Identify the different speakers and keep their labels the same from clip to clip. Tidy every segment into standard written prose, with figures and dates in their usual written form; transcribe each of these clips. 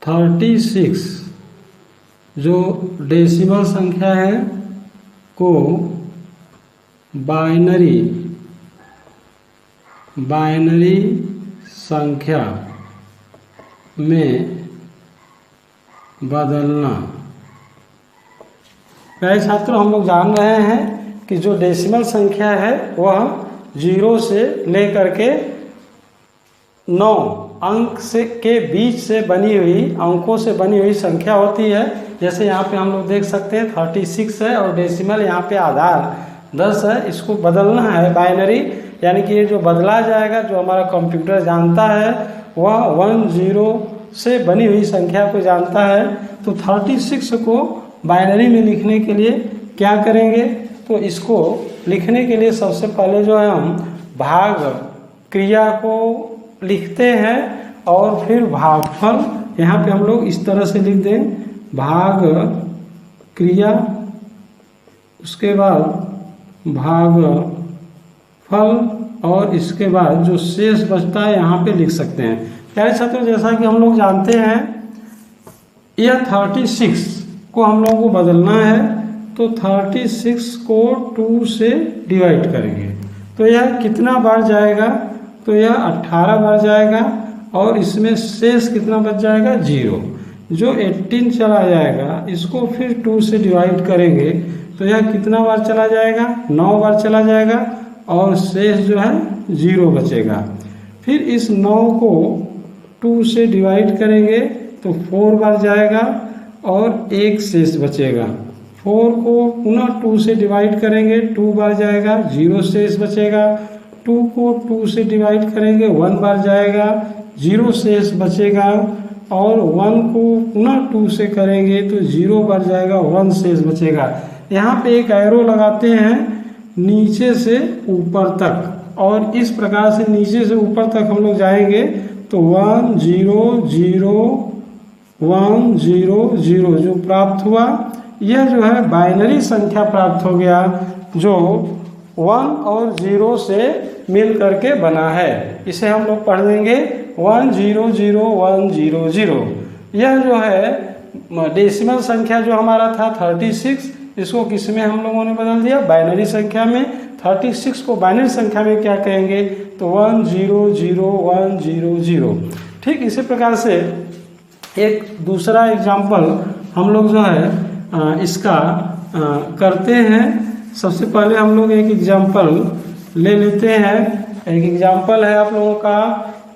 Speaker 1: 36 जो डेसिमल संख्या है को बाइनरी संख्या में बदलना। प्यारे छात्रों, हम लोग जान रहे हैं कि जो डेसिमल संख्या है वह 0 से लेकर के 9 अंक से के बीच से बनी हुई अंकों से बनी हुई संख्या होती है। जैसे यहाँ पे हम लोग देख सकते हैं 36 है और डेसिमल यहाँ पे आधार 10 है। इसको बदलना है बाइनरी, यानी कि ये जो बदला जाएगा, जो हमारा कंप्यूटर जानता है वह 1 0 से बनी हुई संख्या को जानता है। तो 36 को बाइनरी में लिखने के लिए क्या करेंगे, तो इसको लिखने के लिए सबसे पहले जो है हम भाग क्रिया को लिखते हैं और फिर भागफल यहाँ पे हम लोग इस तरह से लिख दें, भाग क्रिया, उसके बाद भागफल और इसके बाद जो शेष बचता है यहाँ पे लिख सकते हैं। प्यारे छात्रों, जैसा कि हम लोग जानते हैं यह 36 को हम लोगों को बदलना है, तो 36 को 2 से डिवाइड करेंगे तो यह कितना बार जाएगा, तो यह 18 बार जाएगा और इसमें शेष कितना बच जाएगा 0। जो 18 चला जाएगा इसको फिर 2 से डिवाइड करेंगे तो यह कितना बार चला जाएगा, 9 बार चला जाएगा और शेष जो है 0 बचेगा। फिर इस 9 को 2 से डिवाइड करेंगे तो 4 बार जाएगा और 1 शेष बचेगा। 4 को पुनः 2 से डिवाइड करेंगे, 2 बार जाएगा, 0 शेष बचेगा। 2 को 2 से डिवाइड करेंगे, 1 बार जाएगा, 0 शेष बचेगा। और 1 को पुनः 2 से करेंगे तो 0 बार जाएगा, 1 शेष बचेगा। यहाँ पे एक एरो लगाते हैं नीचे से ऊपर तक और इस प्रकार से नीचे से ऊपर तक हम लोग जाएंगे तो 1 0 0 1 0 0 जो प्राप्त हुआ, यह जो है बाइनरी संख्या प्राप्त हो गया जो 1 और 0 से मिल करके बना है। इसे हम लोग पढ़ देंगे 1 0 0 1 0 0। यह जो है डेसिमल संख्या जो हमारा था 36, इसको किस में हम लोगों ने बदल दिया, बाइनरी संख्या में। 36 को बाइनरी संख्या में क्या कहेंगे, तो 1 0 0 1 0 0। ठीक इसी प्रकार से एक दूसरा एग्जाम्पल हम लोग जो है इसका करते हैं। सबसे पहले हम लोग एक एग्जाम्पल ले लेते हैं। एक एग्जाम्पल है आप लोगों का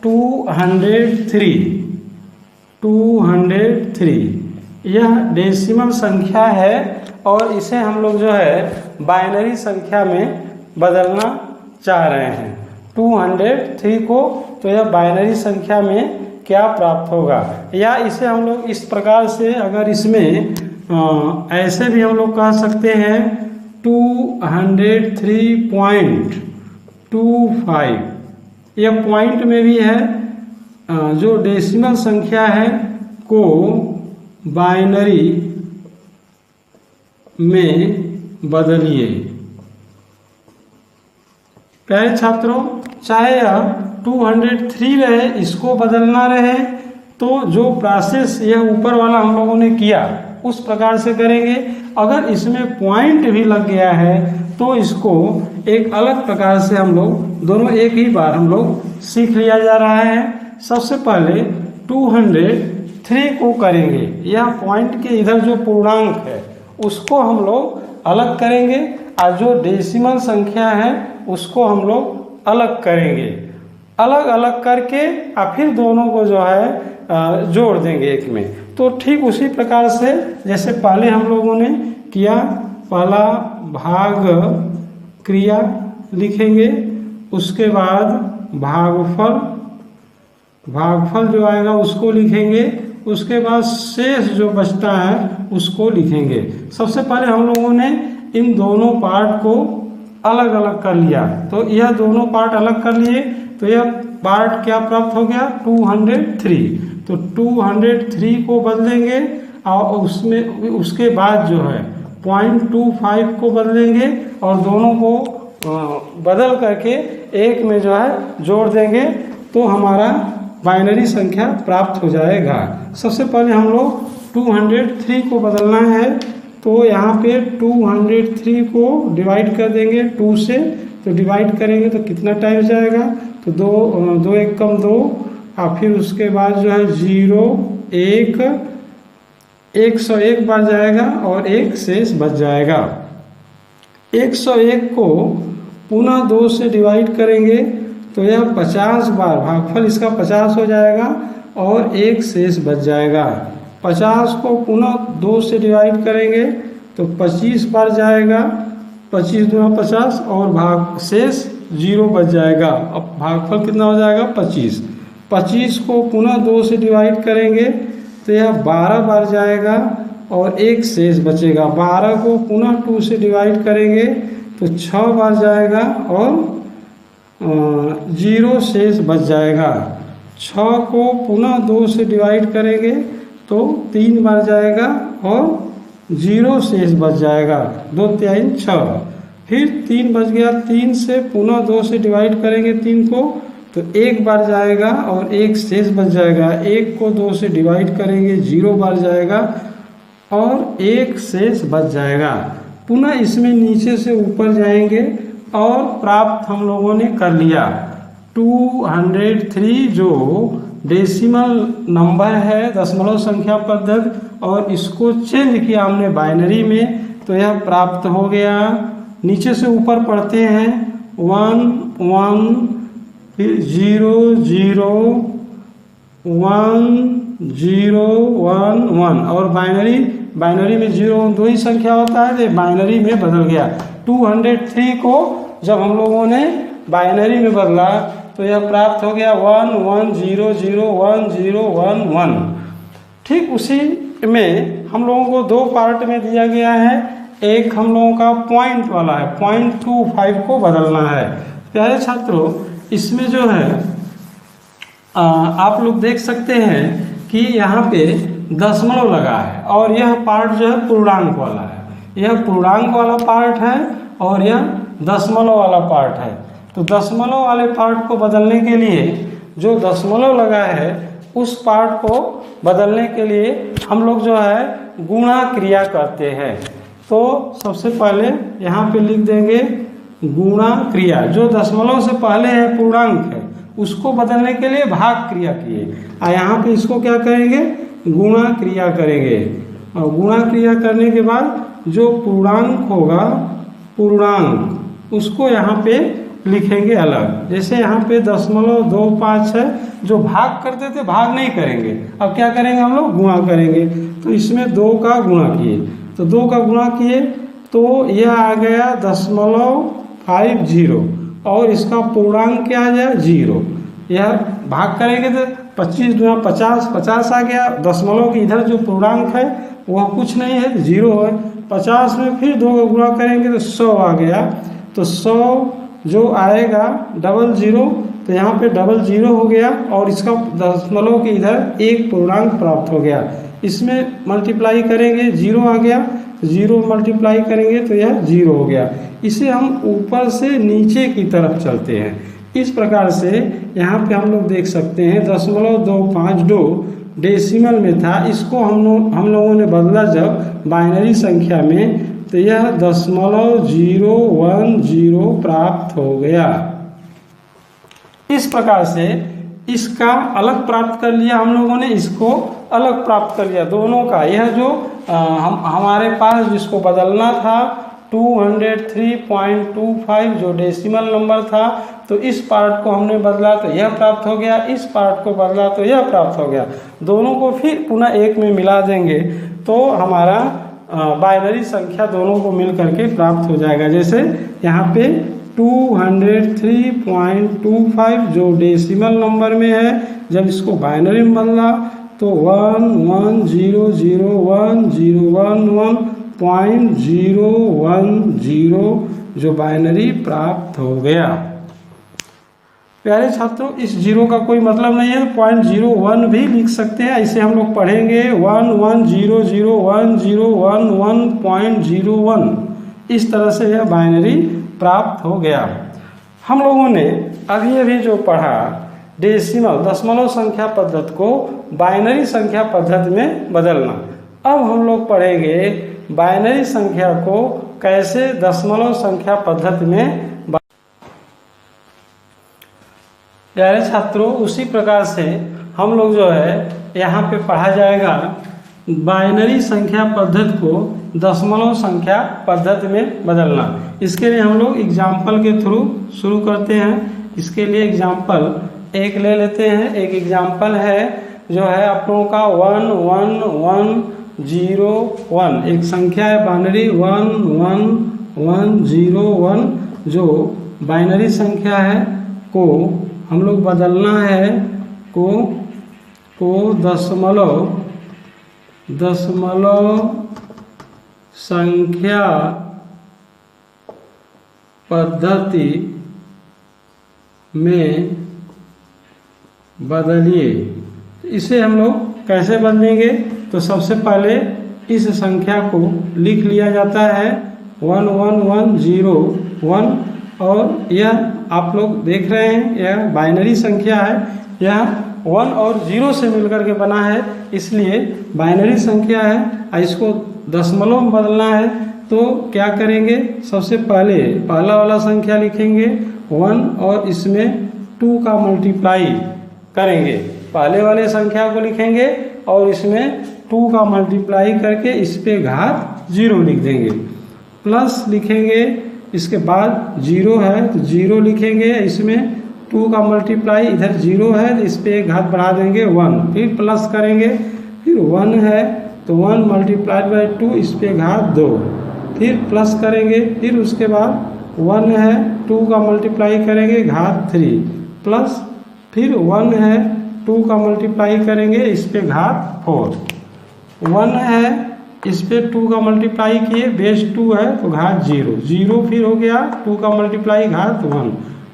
Speaker 1: 203। यह डेसिमल संख्या है और इसे हम लोग जो है बाइनरी संख्या में बदलना चाह रहे हैं। 203 को तो यह बाइनरी संख्या में क्या प्राप्त होगा, या इसे हम लोग इस प्रकार से, अगर इसमें ऐसे भी हम लोग कह सकते हैं 203.25। यह पॉइंट में भी है। जो डेसिमल संख्या है को बाइनरी में बदलिए। प्यारे छात्रों, चाहे यह 203 रहे, इसको बदलना रहे, तो जो प्रोसेस यह ऊपर वाला हम लोगों ने किया उस प्रकार से करेंगे। अगर इसमें पॉइंट भी लग गया है तो इसको एक अलग प्रकार से हम लोग दोनों एक ही बार हम लोग सीख लिया जा रहा है। सबसे पहले 203 को करेंगे, यह पॉइंट के इधर जो पूर्णांक है उसको हम लोग अलग करेंगे और जो डेसिमल संख्या है उसको हम लोग अलग करेंगे। अलग अलग करके और फिर दोनों को जो है जोड़ देंगे एक में। तो ठीक उसी प्रकार से जैसे पहले हम लोगों ने किया, पहला भाग क्रिया लिखेंगे, उसके बाद भागफल जो आएगा उसको लिखेंगे, उसके बाद शेष जो बचता है उसको लिखेंगे। सबसे पहले हम लोगों ने इन दोनों पार्ट को अलग अलग कर लिया, तो यह दोनों पार्ट अलग कर लिए तो यह पार्ट क्या प्राप्त हो गया 203। तो 203 को बदलेंगे और उसमें उसके बाद जो है 0.25 को बदलेंगे और दोनों को बदल करके एक में जो है जोड़ देंगे। तो हमारा बाइनरी संख्या प्राप्त हो जाएगा। सबसे पहले हम लोग 203 को बदलना है, तो यहाँ पे 203 को डिवाइड कर देंगे 2 से, तो डिवाइड करेंगे तो कितना टाइम जाएगा, तो 2 1 कम 2, और फिर उसके बाद जो है 0 1 101 बार जाएगा और 1 शेष बच जाएगा। 101 को पुनः 2 से डिवाइड करेंगे तो यह 50 बार, भागफल इसका 50 हो जाएगा और 1 शेष बच जाएगा। 50 को पुनः 2 से डिवाइड करेंगे तो 25 बार जाएगा, 25 दूना 50 और भाग शेष 0 बच जाएगा। अब भागफल कितना हो जाएगा 25। 25 को पुनः 2 से डिवाइड करेंगे तो यह 12 बार जाएगा और 1 शेष बचेगा। 12 को पुनः 2 से डिवाइड करेंगे तो 6 बार जाएगा और 0 शेष बच जाएगा। 6 को पुनः 2 से डिवाइड करेंगे तो 3 बार जाएगा और 0 शेष बच जाएगा। 2 3 6, फिर 3 बच गया। 3 से पुनः 2 से डिवाइड करेंगे 3 को तो 1 बार जाएगा और 1 शेष बच जाएगा। 1 को 2 से डिवाइड करेंगे 0 बार जाएगा और 1 शेष बच जाएगा। पुनः इसमें नीचे से ऊपर जाएंगे और प्राप्त हम लोगों ने कर लिया 203 जो डेसिमल नंबर है, दशमलव संख्या पद्धति, और इसको चेंज किया हमने बाइनरी में तो यह प्राप्त हो गया। नीचे से ऊपर पढ़ते हैं 1 1 फिर 0 0 1 0 1 1 और बाइनरी में 0 2 ही संख्या होता है, तो बाइनरी में बदल गया। 203 को जब हम लोगों ने बाइनरी में बदला तो यह प्राप्त हो गया 1 1 0 0 1 0 1 1। ठीक उसी में हम लोगों को 2 पार्ट में दिया गया है। एक हम लोगों का पॉइंट वाला है, 0.25 को बदलना है। प्यारे छात्रों, इसमें जो है आप लोग देख सकते हैं कि यहाँ पे दशमलव लगा है और यह पार्ट जो है पूर्णांक वाला है। यह पूर्णांक वाला पार्ट है और यह दशमलव वाला पार्ट है। तो दशमलव वाले पार्ट को बदलने के लिए जो दशमलव लगा है उस पार्ट को बदलने के लिए हम लोग जो है गुणा क्रिया करते हैं। तो सबसे पहले यहाँ पे लिख देंगे गुणा क्रिया। जो दशमलव से पहले है पूर्णांक है उसको बदलने के लिए भाग क्रिया किए, और यहाँ पे इसको क्या करेंगे गुणा क्रिया करेंगे। और गुणा क्रिया करने के बाद जो पूर्णांक होगा पूर्णांक उसको यहाँ पे लिखेंगे अलग। जैसे यहाँ पे 0.25 है, जो भाग करते थे भाग नहीं करेंगे, अब क्या करेंगे हम लोग गुणा करेंगे। तो इसमें 2 का गुणा किए, तो 2 का गुणा किए तो यह आ गया 0.50 और इसका पूर्णांक क्या आ गया 0। यह भाग करेंगे तो 25 दूना 50, 50 आ गया। दशमलव के इधर जो पूर्णांक है वह कुछ नहीं है 0 है। 50 में फिर 2 का गुणा करेंगे तो 100 आ गया। तो 100 जो आएगा 00, तो यहाँ पे 00 हो गया और इसका दशमलव के इधर एक पूर्णांक प्राप्त हो गया। इसमें मल्टीप्लाई करेंगे 0 आ गया, 0 मल्टीप्लाई करेंगे तो यह 0 हो गया। इसे हम ऊपर से नीचे की तरफ चलते हैं। इस प्रकार से यहाँ पे हम लोग देख सकते हैं 0.252 डेसिमल में था, इसको हम लोगों ने बदला जब बाइनरी संख्या में तो यह 0.010 प्राप्त हो गया। इस प्रकार से इसका अलग प्राप्त कर लिया हम लोगों ने, इसको अलग प्राप्त कर लिया दोनों का। यह जो हमारे पास जिसको बदलना था 203.25 जो डेसिमल नंबर था, तो इस पार्ट को हमने बदला तो यह प्राप्त हो गया, इस पार्ट को बदला तो यह प्राप्त हो गया। दोनों को फिर पुनः एक में मिला देंगे तो हमारा बाइनरी संख्या दोनों को मिल करके प्राप्त हो जाएगा। जैसे यहाँ पे 203.25 जो डेसिमल नंबर में है, जब इसको बाइनरी में बदला तो 1100111.010 जो बाइनरी प्राप्त हो गया। प्यारे छात्रों, इस 0 का कोई मतलब नहीं है, 0.01 भी लिख सकते हैं। इसे हम लोग पढ़ेंगे 11001011.01। इस तरह से यह बाइनरी प्राप्त हो गया। हम लोगों ने अभी जो पढ़ा डेसिमल दशमलव संख्या पद्धति को बाइनरी संख्या पद्धति में बदलना। अब हम लोग पढ़ेंगे बाइनरी संख्या को कैसे दशमलव संख्या पद्धति में। प्यारे छात्रों, उसी प्रकार से हम लोग जो है यहाँ पे पढ़ा जाएगा बाइनरी संख्या पद्धति को दशमलव संख्या पद्धति में बदलना। इसके लिए हम लोग एग्जाम्पल के थ्रू शुरू करते हैं। इसके लिए एग्जाम्पल एक ले लेते हैं। एक एग्जाम्पल है जो है आप लोगों का 1 1 1 0 1, एक संख्या है बाइनरी 1 1 1 0 1, जो बाइनरी संख्या है को हम लोग बदलना है को दशमलव संख्या पद्धति में बदलिए। इसे हम लोग कैसे बदलेंगे? तो सबसे पहले इस संख्या को लिख लिया जाता है 1 1 1 0 1, और यह आप लोग देख रहे हैं यह बाइनरी संख्या है, यह 1 और 0 से मिलकर के बना है, इसलिए बाइनरी संख्या है। इसको दशमलव में बदलना है तो क्या करेंगे? सबसे पहले पहला वाला संख्या लिखेंगे 1 और इसमें 2 का मल्टीप्लाई करेंगे। पहले वाले संख्या को लिखेंगे और इसमें 2 का मल्टीप्लाई करके इस पे घात 0 लिख देंगे, प्लस लिखेंगे। इसके बाद 0 है तो 0 लिखेंगे, इसमें 2 का मल्टीप्लाई, इधर 0 है तो इस पे एक घात बढ़ा देंगे 1, फिर प्लस करेंगे, फिर 1 है तो 1 मल्टीप्लाइड बाई 2, इस पे घात 2, फिर प्लस करेंगे, फिर उसके बाद 1 है 2 का मल्टीप्लाई करेंगे घात 3, प्लस फिर 1 है 2 का मल्टीप्लाई करेंगे इस पे घात 4, 1 है इस पे 2 का मल्टीप्लाई किए, बेस 2 है तो घात 0, 0 फिर हो गया 2 का मल्टीप्लाई घात 1,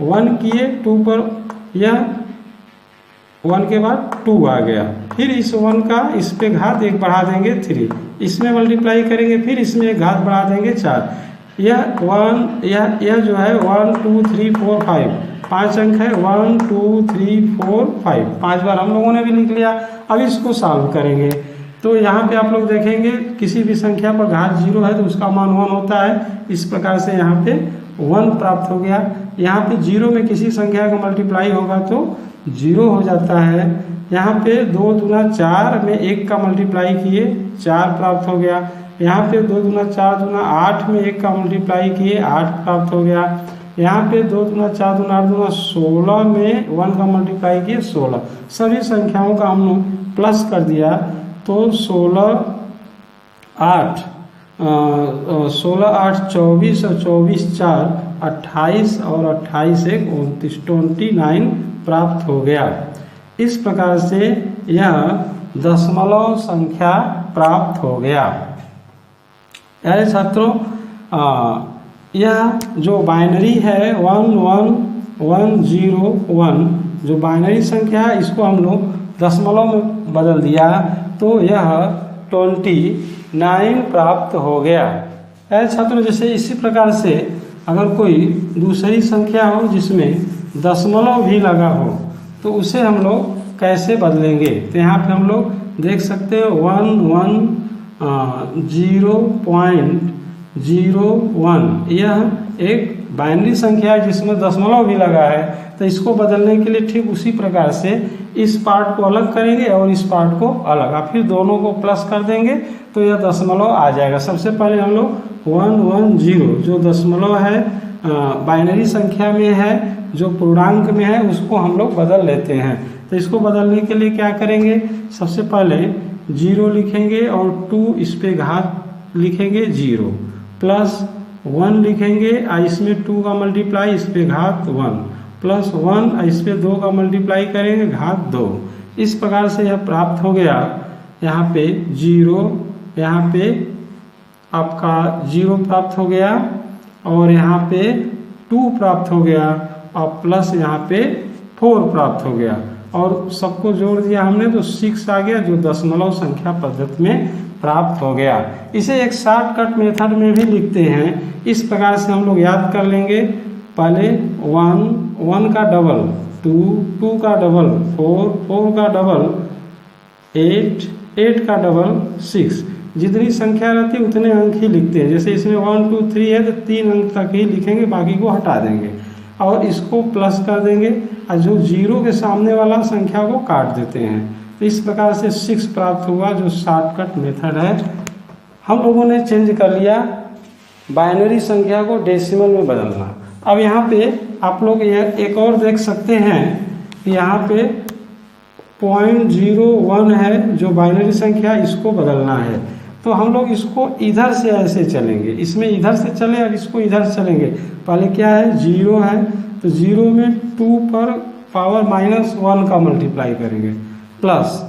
Speaker 1: 1 किए 2 पर, यह 1 के बाद 2 आ गया, फिर इस 1 का इस पे घात 1 बढ़ा देंगे 3, इसमें मल्टीप्लाई करेंगे, फिर इसमें एक घात बढ़ा देंगे 4, यह 1 यह जो है 1 2 3 4 5 5 अंक है, 1 2 3 4 5 5 बार हम लोगों ने भी लिख लिया। अब इसको सॉल्व करेंगे तो यहाँ पे आप लोग देखेंगे किसी भी संख्या पर घात 0 है तो उसका मान 1 होता है। इस प्रकार से यहाँ पे 1 प्राप्त हो गया। यहाँ पे 0 में किसी संख्या का मल्टीप्लाई होगा तो 0 हो जाता है। यहाँ पे 2 दूना 4 में 1 का मल्टीप्लाई किए 4 प्राप्त हो गया। यहाँ पे 2 दूना 4 दूना 8 में 1 का मल्टीप्लाई किए 8 प्राप्त हो गया। यहाँ पे 2 दूना 4 दूना 8 दूना 16 में 1 का मल्टीप्लाई किए 16। सभी संख्याओं का हम लोग प्लस कर दिया तो 16 8 24 और 24 4 28 और 28 1 29 29 प्राप्त हो गया। इस प्रकार से यह दशमलव संख्या प्राप्त हो गया। यानी छात्रों यह जो बाइनरी है 1 1 1 0 1 जो बाइनरी संख्या है इसको हम लोग दशमलव में बदल दिया तो यह 29 प्राप्त हो गया। ऐसे छात्रों जैसे इसी प्रकार से अगर कोई दूसरी संख्या हो जिसमें दशमलव भी लगा हो तो उसे हम लोग कैसे बदलेंगे? तो यहाँ पे हम लोग देख सकते हैं 0.01 यह एक बाइनरी संख्या है जिसमें दशमलव भी लगा है। तो इसको बदलने के लिए ठीक उसी प्रकार से इस पार्ट को अलग करेंगे और इस पार्ट को अलग, और फिर दोनों को प्लस कर देंगे तो यह दशमलव आ जाएगा। सबसे पहले हम लोग 110 जो दशमलव है बाइनरी संख्या में है जो पूर्णांक में है उसको हम लोग बदल लेते हैं। तो इसको बदलने के लिए क्या करेंगे? सबसे पहले 0 लिखेंगे और 2 इस पे घात लिखेंगे 0 प्लस 1 लिखेंगे, इसमें 2 का मल्टीप्लाई इस पे घात 1 प्लस 1 इस पे 2 का मल्टीप्लाई करेंगे घात 2। इस प्रकार से यह प्राप्त हो गया। यहाँ पे 0 यहाँ पे आपका 0 प्राप्त हो गया और यहाँ पे 2 प्राप्त हो गया और प्लस यहाँ पे 4 प्राप्त हो गया और सबको जोड़ दिया हमने तो 6 आ गया जो दशमलव संख्या पद्धति में प्राप्त हो गया। इसे एक शॉर्टकट मेथड में भी लिखते हैं। इस प्रकार से हम लोग याद कर लेंगे। पहले 1 का डबल 2, 2 का डबल 4, 4 का डबल 8, 8 का डबल 6। जितनी संख्या रहती है उतने अंक ही लिखते हैं। जैसे इसमें 1, 2, 3 है तो 3 अंक तक ही लिखेंगे, बाकी को हटा देंगे और इसको प्लस कर देंगे और जो 0 के सामने वाला संख्या को काट देते हैं। तो इस प्रकार से 6 प्राप्त हुआ, जो शॉर्टकट मेथड है। हम लोगों ने चेंज कर लिया बाइनरी संख्या को डेसिमल में बदलना। अब यहाँ पे आप लोग एक और देख सकते हैं कि यहाँ पे 0.01 है जो बाइनरी संख्या, इसको बदलना है। तो हम लोग इसको इधर से ऐसे चलेंगे, इसमें इधर से चले और इसको इधर से चलेंगे। पहले क्या है, 0 है तो 0 में 2 पर पावर -1 का मल्टीप्लाई करेंगे, प्लस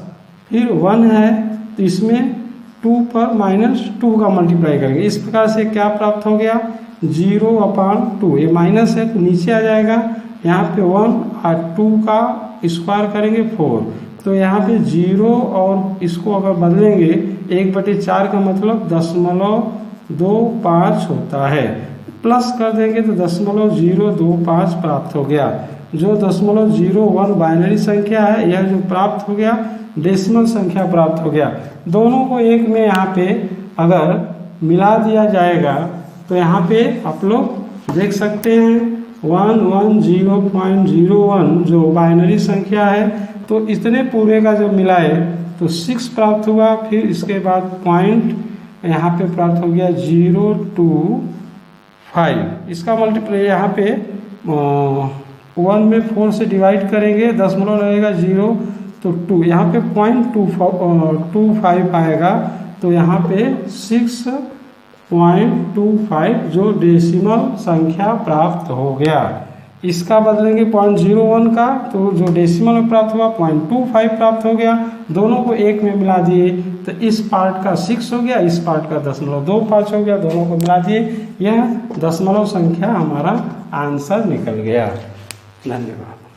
Speaker 1: फिर 1 है तो इसमें 2 पर -2 का मल्टीप्लाई करेंगे। इस प्रकार से क्या प्राप्त हो गया, 0/2। ये माइनस है तो नीचे आ जाएगा, यहाँ पे 1 और 2 का स्क्वायर करेंगे 4। तो यहाँ पे 0 और इसको अगर बदलेंगे 1/4 का मतलब 0.25 होता है। प्लस कर देंगे तो 0.025 प्राप्त हो गया। जो 0.01 बाइनरी संख्या है, यह जो प्राप्त हो गया डेसिमल संख्या प्राप्त हो गया। दोनों को एक में यहाँ पे अगर मिला दिया जाएगा तो यहाँ पे आप लोग देख सकते हैं 110.01 जो बाइनरी संख्या है। तो इतने पूरे का जब मिलाए तो 6 प्राप्त हुआ। फिर इसके बाद पॉइंट यहाँ पे प्राप्त हो गया 025। इसका मल्टीप्लाई यहाँ पे 1 में 4 से डिवाइड करेंगे, दशमलव लगेगा 0 तो 2, यहाँ पे 0.25 आएगा। तो यहाँ पे 6.25 जो डेसिमल संख्या प्राप्त हो गया। इसका बदलेंगे 0.01 का, तो जो डेसिमल में प्राप्त हुआ 0.25 प्राप्त हो गया। दोनों को एक में मिला दिए तो इस पार्ट का 6 हो गया, इस पार्ट का 0.25 हो गया। दोनों को मिला दिए, यह दशमलव संख्या हमारा आंसर निकल गया। धन्यवाद।